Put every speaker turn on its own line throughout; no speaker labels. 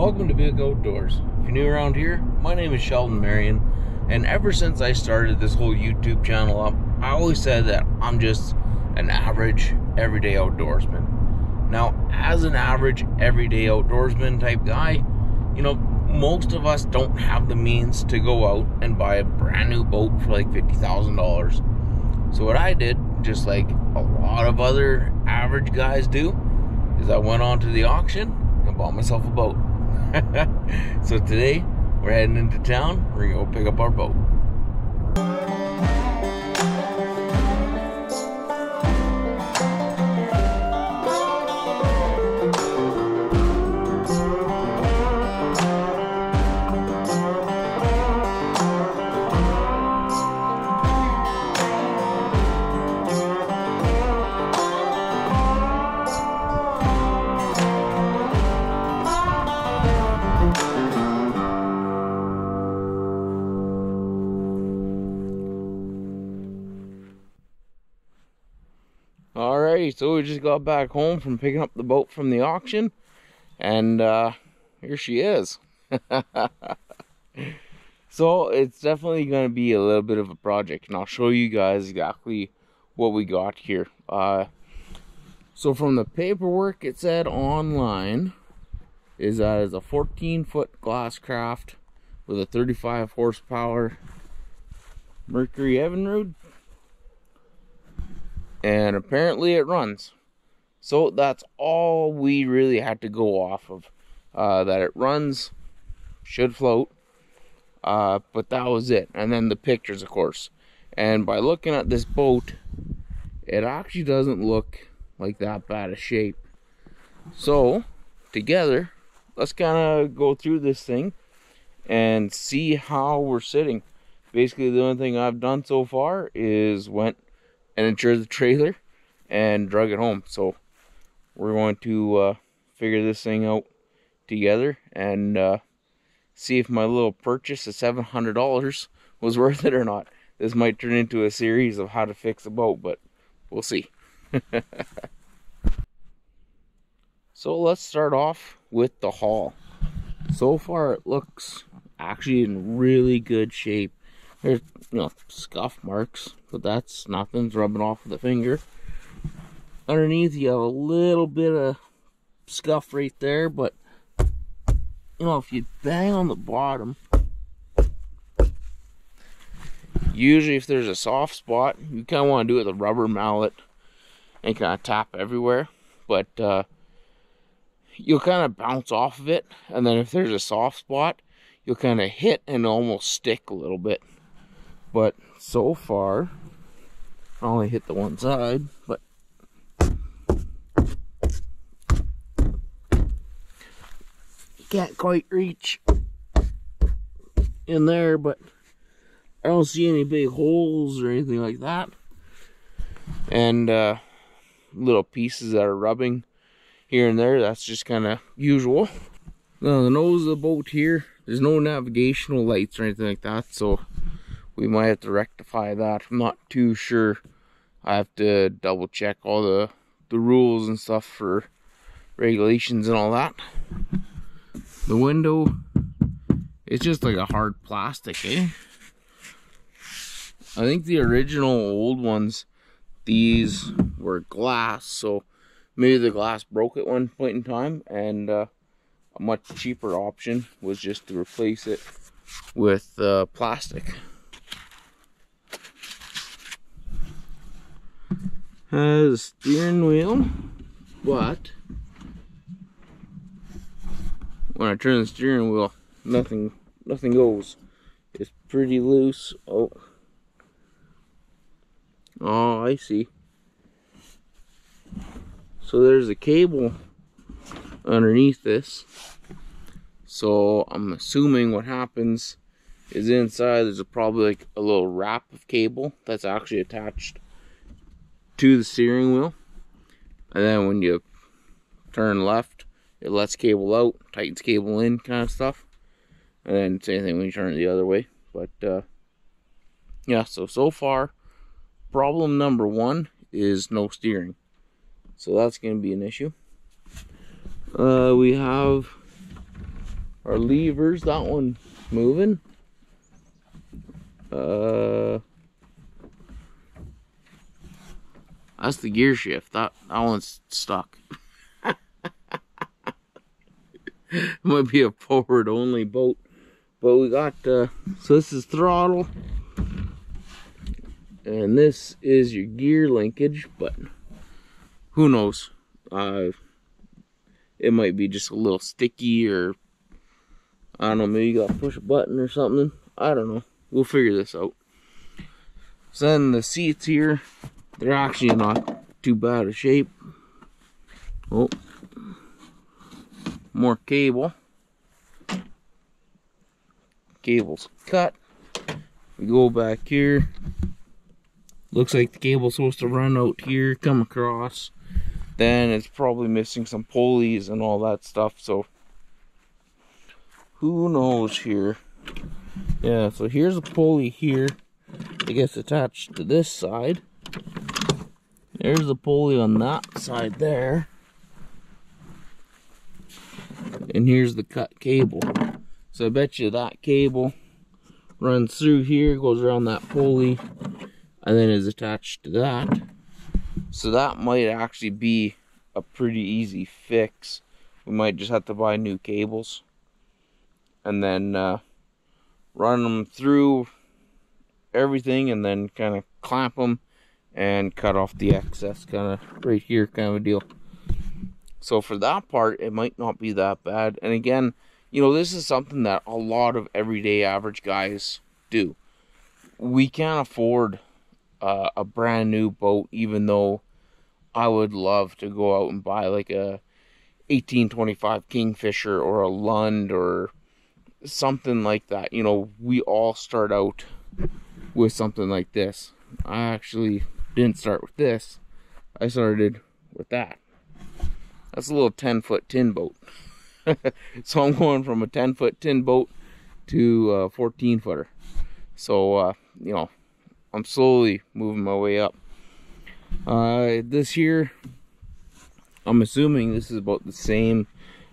Welcome to Big Outdoors. If you're new around here, my name is Sheldon Marion, and ever since I started this whole YouTube channel up, I always said that I'm just an average, everyday outdoorsman. Now, as an average, everyday outdoorsman type guy, you know, most of us don't have the means to go out and buy a brand new boat for like $50,000. So what I did, just like a lot of other average guys do, is I went on to the auction and bought myself a boat. So today we're heading into town. We're gonna go pick up our boat. Alrighty, so we just got back home from picking up the boat from the auction, and here she is. So it's definitely going to be a little bit of a project, and I'll show you guys exactly what we got here. So from the paperwork, it said online is that it's a 14-foot Glasscraft with a 35 horsepower Mercury Evinrude. And apparently it runs. So that's all we really had to go off of. That it runs, should float, but that was it. And then the pictures, of course. And by looking at this boat, it actually doesn't look like that bad a shape. So together, let's kind of go through this thing and see how we're sitting. Basically, the only thing I've done so far is went and insured the trailer and drug it home. So we're going to figure this thing out together and see if my little purchase of $700 was worth it or not. This might turn into a series of how to fix a boat, but we'll see. So let's start off with the hull. So far it looks actually in really good shape. There's, scuff marks, but that's nothing. It's rubbing off with the finger. Underneath, you have a little bit of scuff right there, but, if you bang on the bottom, usually if there's a soft spot, you kind of want to do it with a rubber mallet and kind of tap everywhere, but you'll kind of bounce off of it, and then if there's a soft spot, you'll kind of hit and almost stick a little bit. But so far, I only hit the one side, but you can't quite reach in there, but I don't see any big holes or anything like that. And little pieces that are rubbing here and there, that's just kind of usual. Now the nose of the boat here, there's no navigational lights or anything like that, so we might have to rectify that. I'm not too sure. I have to double check all the rules and stuff for regulations and all that. The window is just like a hard plastic, eh? I think the original old ones, these were glass, so maybe the glass broke at one point in time, and a much cheaper option was just to replace it with plastic. Has a steering wheel, but when I turn the steering wheel, nothing goes. It's pretty loose. Oh, I see. So there's a cable underneath this. So I'm assuming what happens is inside there's probably like a little wrap of cable that's actually attached to the steering wheel, and then when you turn left, it lets cable out, tightens cable in, kind of stuff. And then same thing when you turn it the other way. But yeah, so far problem number one is no steering, so that's going to be an issue. We have our levers. That one moving. That's the gear shift. That one's stuck. Might be a forward only boat. But we got, so this is throttle. And this is your gear linkage, but who knows? It might be just a little sticky, or I don't know, maybe you gotta push a button or something. I don't know. We'll figure this out. So then the seats here, they're actually not too bad a shape. Oh, more cable. Cable's cut. We go back here. Looks like the cable's supposed to run out here, come across. Then it's probably missing some pulleys and all that stuff, so who knows here. Yeah, so here's a pulley here. It gets attached to this side. There's a pulley on that side there. And here's the cut cable. So I bet you that cable runs through here, goes around that pulley, and then is attached to that. So that might actually be a pretty easy fix. We might just have to buy new cables and then run them through everything, and then kind of clamp them and cut off the excess, kind of right here, kind of a deal. So for that part, it might not be that bad. And again, you know, this is something that a lot of everyday average guys do. We can't afford a brand new boat, even though I would love to go out and buy like a 1825 Kingfisher or a Lund or something like that. You know, we all start out with something like this. I actually didn't start with this. I started with that. That's a little 10-foot tin boat. So I'm going from a 10-foot tin boat to a 14-footer. So, you know, I'm slowly moving my way up. This here, I'm assuming this is about the same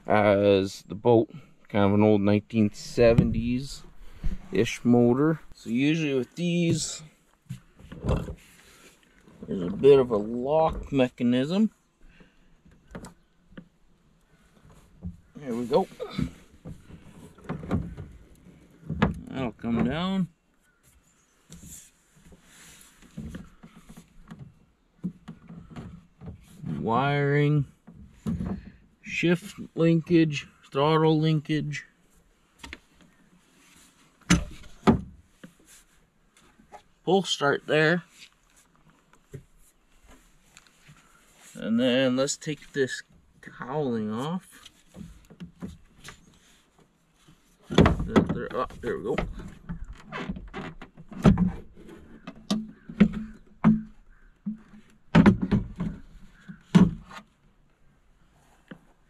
as the boat. Kind of an old 1970s-ish motor. So usually with these, there's a bit of a lock mechanism. There we go. That'll come down. Wiring, shift linkage, throttle linkage. Pull start there. And then let's take this cowling off. Oh, there we go.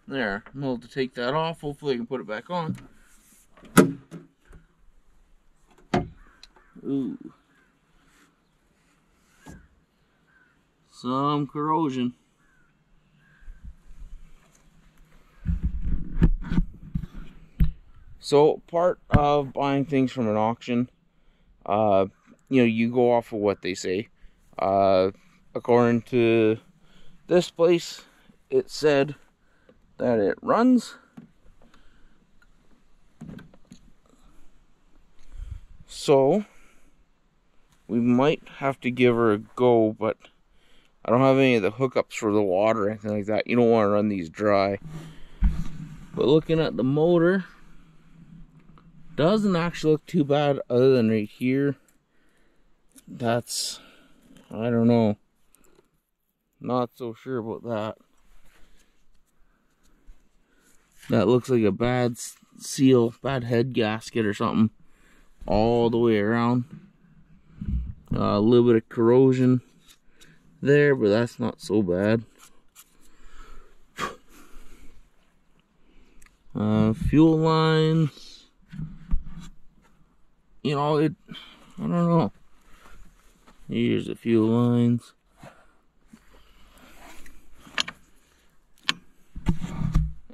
There, I'm able to take that off. Hopefully I can put it back on. Ooh. Some corrosion. So part of buying things from an auction, you know, you go off of what they say. According to this place, it said that it runs. So we might have to give her a go, but I don't have any of the hookups for the water or anything like that. You don't want to run these dry. But looking at the motor, doesn't actually look too bad other than right here. That's, I don't know. Not so sure about that. That looks like a bad seal, bad head gasket or something. All the way around. A little bit of corrosion there, but that's not so bad. Fuel lines. You know, I don't know. Here's the fuel lines.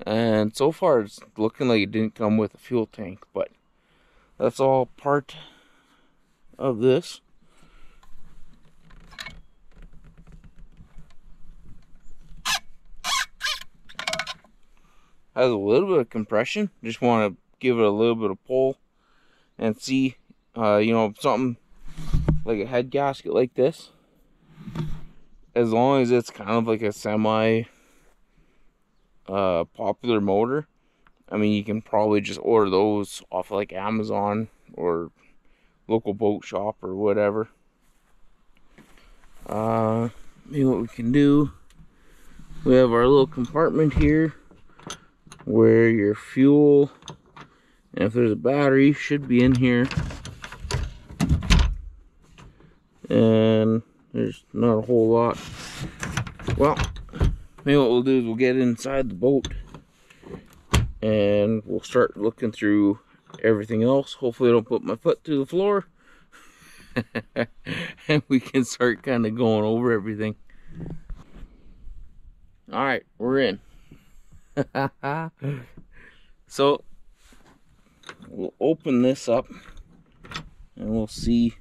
And so far it's looking like it didn't come with a fuel tank, but that's all part of this. Has a little bit of compression. Just want to give it a little bit of pull and see, you know, something like a head gasket like this. As long as it's kind of like a semi popular motor, I mean, you can probably just order those off of like Amazon or local boat shop or whatever. Maybe what we can do, we have our little compartment here where your fuel, and if there's a battery, should be in here. And there's not a whole lot. Well, maybe what we'll do is we'll get inside the boat and we'll start looking through everything else. Hopefully I don't put my foot to the floor. And we can start kind of going over everything. Alright, we're in. So we'll open this up and we'll see.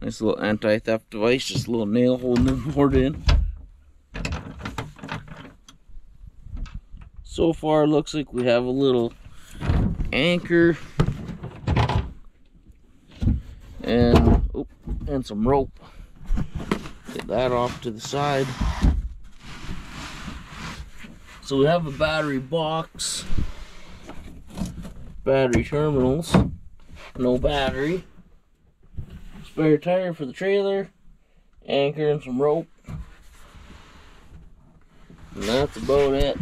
Nice little anti-theft device, just a little nail holding the board in. So far, looks like we have a little anchor and some rope. Get that off to the side. So we have a battery box, battery terminals, no battery, spare tire for the trailer, anchor and some rope, and that's about it.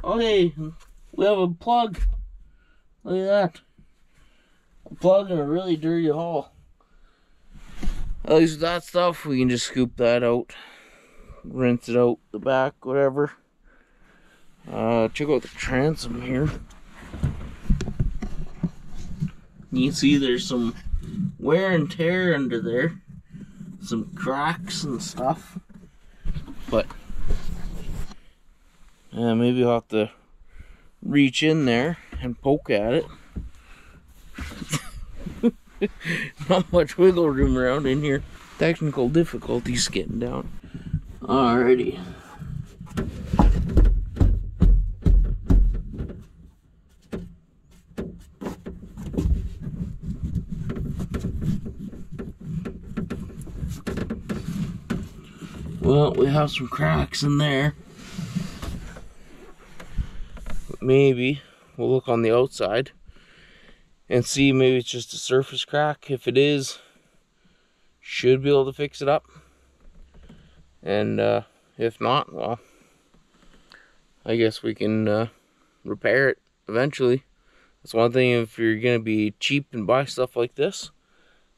Okay, we have a plug. Look at that. A plug in a really dirty hole. At least with that stuff, we can just scoop that out, rinse it out the back, whatever. Check out the transom here. You can see there's some wear and tear under there, some cracks and stuff, but maybe I'll have to reach in there and poke at it. Not much wiggle room around in here. Technical difficulties getting down. Alrighty. Well, we have some cracks in there. Maybe we'll look on the outside and see, maybe it's just a surface crack. If it is, should be able to fix it up. And if not, well, I guess we can repair it eventually. That's one thing, if you're gonna be cheap and buy stuff like this,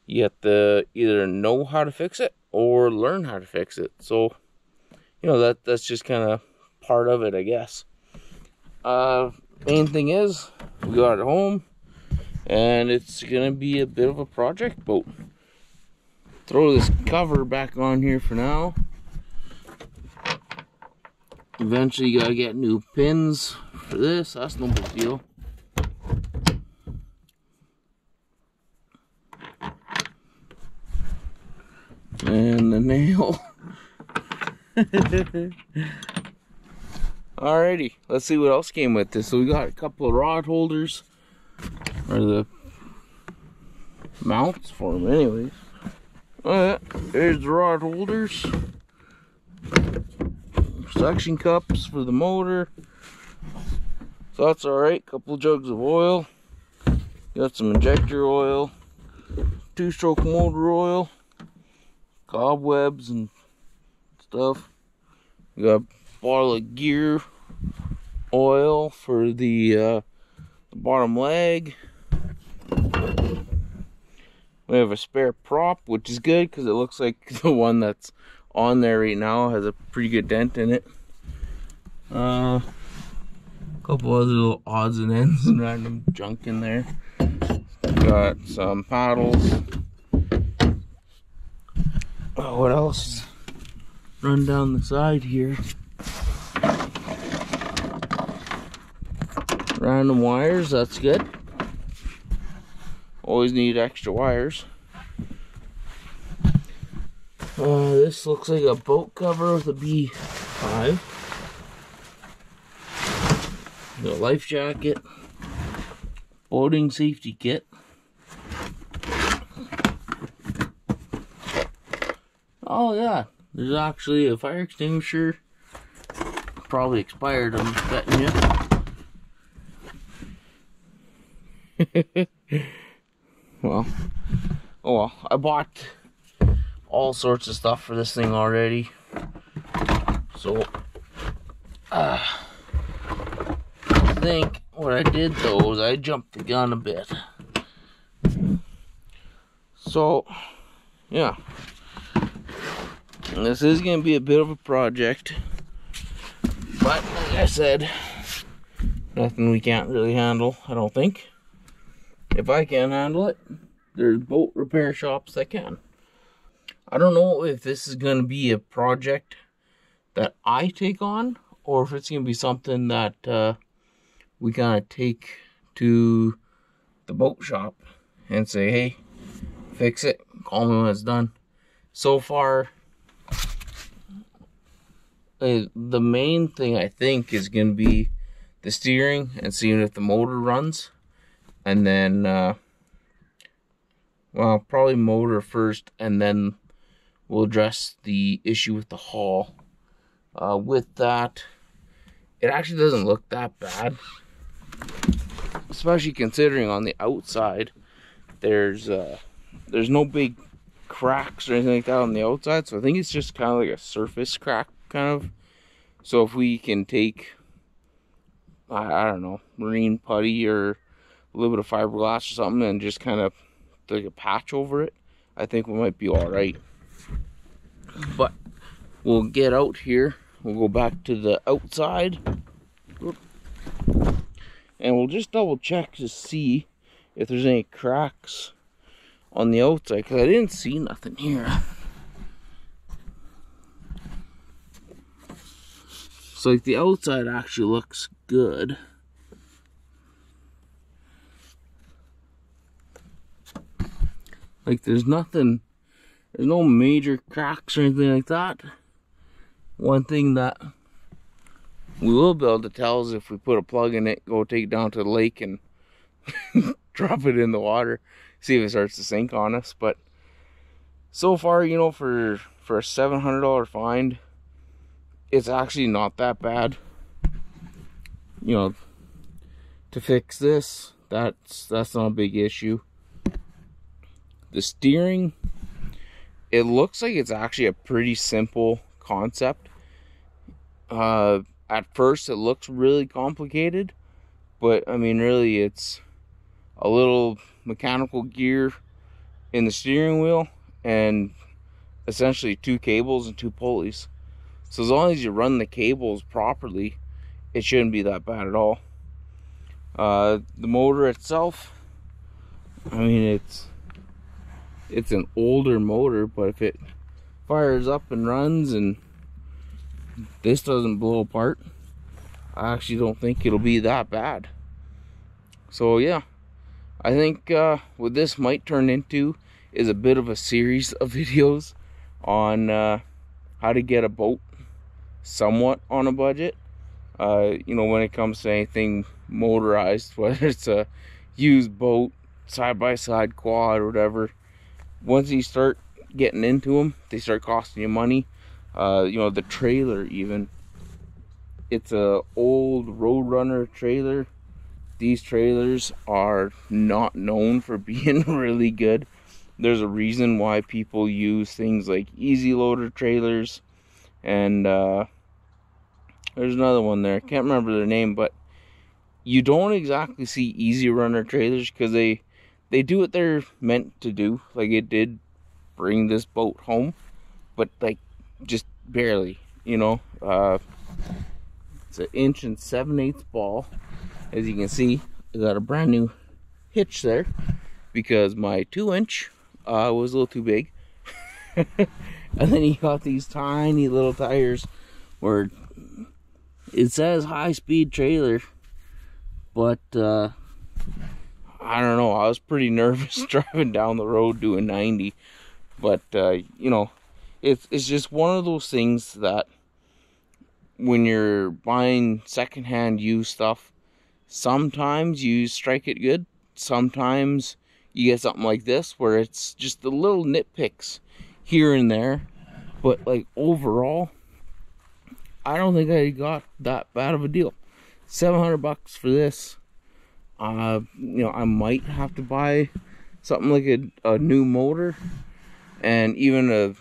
you have to either know how to fix it or learn how to fix it. So, you know, that's just kind of part of it, I guess. Main thing is, we got it home, and it's gonna be a bit of a project boat. Throw this cover back on here for now. Eventually you gotta get new pins for this, that's no big deal. And the nail. Alrighty, let's see what else came with this. So we got a couple of rod holders, or the mounts for them anyways. There's the rod holders. Suction cups for the motor. So that's alright. Couple jugs of oil. Got some injector oil. 2-stroke motor oil. Cobwebs and stuff. We got a bottle of gear oil for the bottom leg. We have a spare prop, which is good because it looks like the one that's on there right now has a pretty good dent in it. Couple other little odds and ends and random junk in there. Got some paddles. What else? Run down the side here. Random wires, that's good. Always need extra wires. This looks like a boat cover with a B5. The life jacket. Boating safety kit. Oh yeah, there's actually a fire extinguisher. Probably expired, I'm betting you. Well, oh well, I bought all sorts of stuff for this thing already. So, I think what I did though is I jumped the gun a bit. So, yeah. This is going to be a bit of a project. But, like I said, nothing we can't really handle, I don't think. If I can't handle it, there's boat repair shops that can. I don't know if this is going to be a project that I take on, or if it's going to be something that we kind of take to the boat shop and say, hey, fix it, call me when it's done. So far, the main thing I think is going to be the steering and seeing if the motor runs. And then, well, probably motor first, and then we'll address the issue with the hull. With that, it actually doesn't look that bad. Especially considering on the outside, there's no big cracks or anything like that on the outside. So I think it's just kind of like a surface crack, kind of. So if we can take, I don't know, marine putty or a little bit of fiberglass or something and just kind of like a patch over it, I think we might be all right. But we'll get out here. We'll go back to the outside. And we'll just double check to see if there's any cracks on the outside, because I didn't see nothing here. So like the outside actually looks good. Like there's nothing, there's no major cracks or anything like that. One thing that we will be able to tell is if we put a plug in it, go take it down to the lake and drop it in the water, see if it starts to sink on us. But so far, you know, for a $700 find, it's actually not that bad. You know, to fix this, that's not a big issue. The steering, it looks like it's actually a pretty simple concept. At first it looks really complicated, but I mean really it's a little mechanical gear in the steering wheel and essentially 2 cables and 2 pulleys. So as long as you run the cables properly, it shouldn't be that bad at all. The motor itself, I mean it's an older motor, but if it fires up and runs and this doesn't blow apart, I actually don't think it'll be that bad. So yeah, I think what this might turn into is a bit of a series of videos on how to get a boat somewhat on a budget. You know, when it comes to anything motorized, whether it's a used boat, side-by-side quad or whatever, once you start getting into them, they start costing you money. You know, the trailer even, it's a old Roadrunner trailer. These trailers are not known for being really good. There's a reason why people use things like Easy Loader trailers, and there's another one there, I can't remember their name, but you don't exactly see Easy Runner trailers because they do what they're meant to do. Like, it did bring this boat home, but like just barely, you know. It's an 1 7/8 ball. As you can see, I got a brand new hitch there because my 2-inch was a little too big. And then you got these tiny little tires where it says high-speed trailer, But I don't know, I was pretty nervous driving down the road doing 90. But you know, it's just one of those things that when you're buying secondhand used stuff, sometimes you strike it good, sometimes you get something like this where it's just the little nitpicks here and there. But like overall, I don't think I got that bad of a deal. $700 for this. You know, I might have to buy something like a new motor, and even a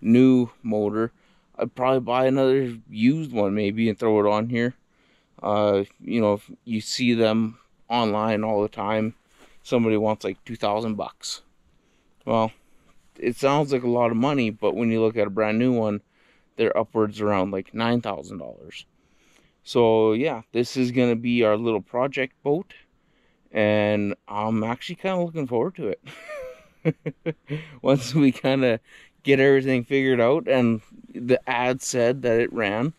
new motor. I'd probably buy another used one maybe and throw it on here. You know, if you see them online all the time, somebody wants like $2,000. Well, it sounds like a lot of money, but when you look at a brand new one, they're upwards around like $9,000. So yeah, this is gonna be our little project boat, and I'm actually kind of looking forward to it. Once we kind of get everything figured out, and the ad said that it ran,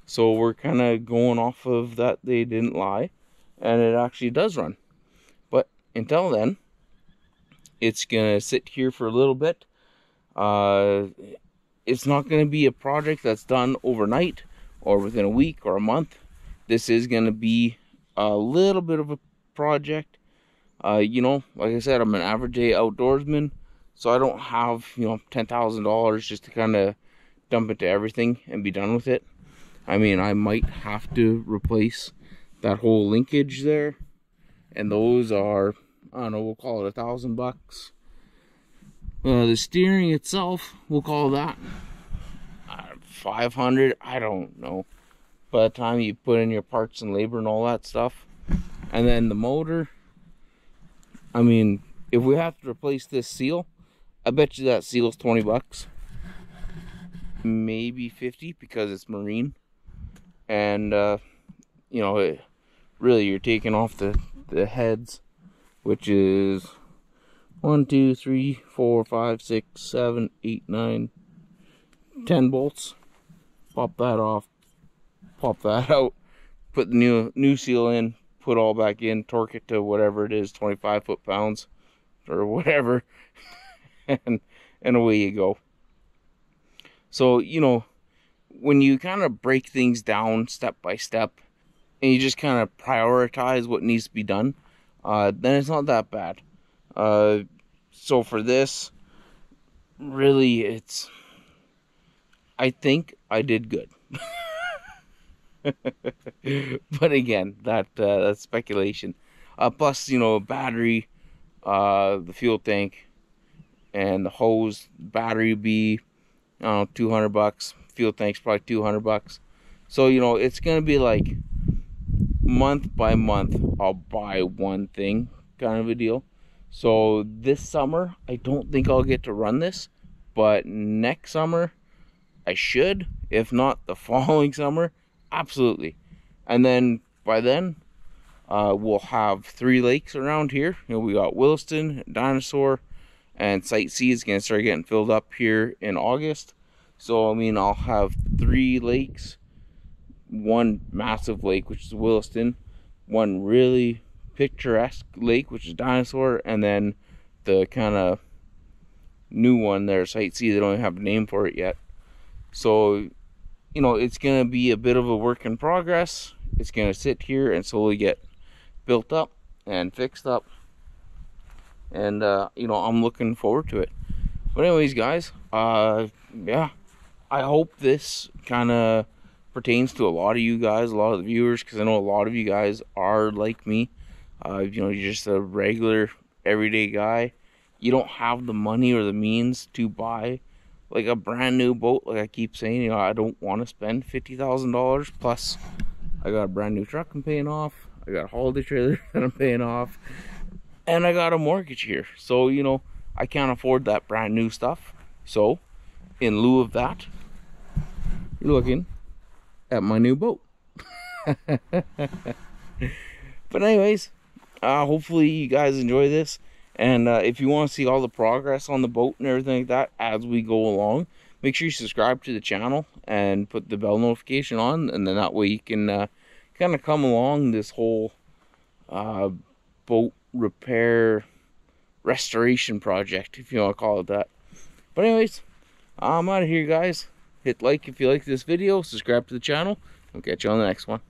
so we're kind of going off of that. They didn't lie, and it actually does run. But until then, it's gonna sit here for a little bit. It's not gonna be a project that's done overnight or within a week or a month. This is gonna be a little bit of a project. You know, like I said, I'm an average day outdoorsman, so I don't have, you know, $10,000 just to kind of dump into everything and be done with it. I mean, I might have to replace that whole linkage there, and those are, I don't know, we'll call it $1,000. The steering itself, we'll call that 500. I don't know. By the time you put in your parts and labor and all that stuff, and then the motor. I mean, if we have to replace this seal, I bet you that seal's $20, maybe 50, because it's marine. And you know, really, you're taking off the heads, which is 1, 2, 3, 4, 5, 6, 7, 8, 9, 10 bolts. Pop that off, pop that out, put the new seal in, put all back in, torque it to whatever it is, 25 foot-pounds or whatever, and away you go. So, you know, when you kind of break things down step by step, and you just kind of prioritize what needs to be done, then it's not that bad. So for this, really, I think I did good. But again, that's speculation. Plus, you know, battery, the fuel tank, and the hose. Battery would be, I don't know, $200. Fuel tank's probably $200. So, you know, it's gonna be like month by month I'll buy one thing kind of a deal. So this summer I don't think I'll get to run this, but next summer I should. If not, the following summer, absolutely. And then by then we'll have 3 lakes around here. You know, we got Williston, Dinosaur, and Site C is gonna start getting filled up here in August. So I mean, I'll have 3 lakes, one massive lake, which is Williston, one really picturesque lake, which is Dinosaur, and then the kind of new one there, Site C. They don't even have a name for it yet. So, you know, it's gonna be a bit of a work in progress. It's gonna sit here and slowly get built up and fixed up, and you know, I'm looking forward to it. But anyways, guys, yeah, I hope this kind of pertains to a lot of you guys, a lot of the viewers, because I know a lot of you guys are like me. You know, you're just a regular everyday guy. You don't have the money or the means to buy like a brand new boat. Like I keep saying, you know, I don't want to spend $50,000. Plus, I got a brand new truck I'm paying off. I got a holiday trailer that I'm paying off, and I got a mortgage here. So, you know, I can't afford that brand new stuff. So, in lieu of that, you're looking at my new boat. But anyways, hopefully you guys enjoy this. And if you want to see all the progress on the boat and everything like that as we go along, make sure you subscribe to the channel and put the bell notification on, and then that way you can kind kind of come along this whole boat repair restoration project, if you want to call it that. But anyways, I'm out of here, guys. Hit like if you like this video, subscribe to the channel. I'll catch you on the next one.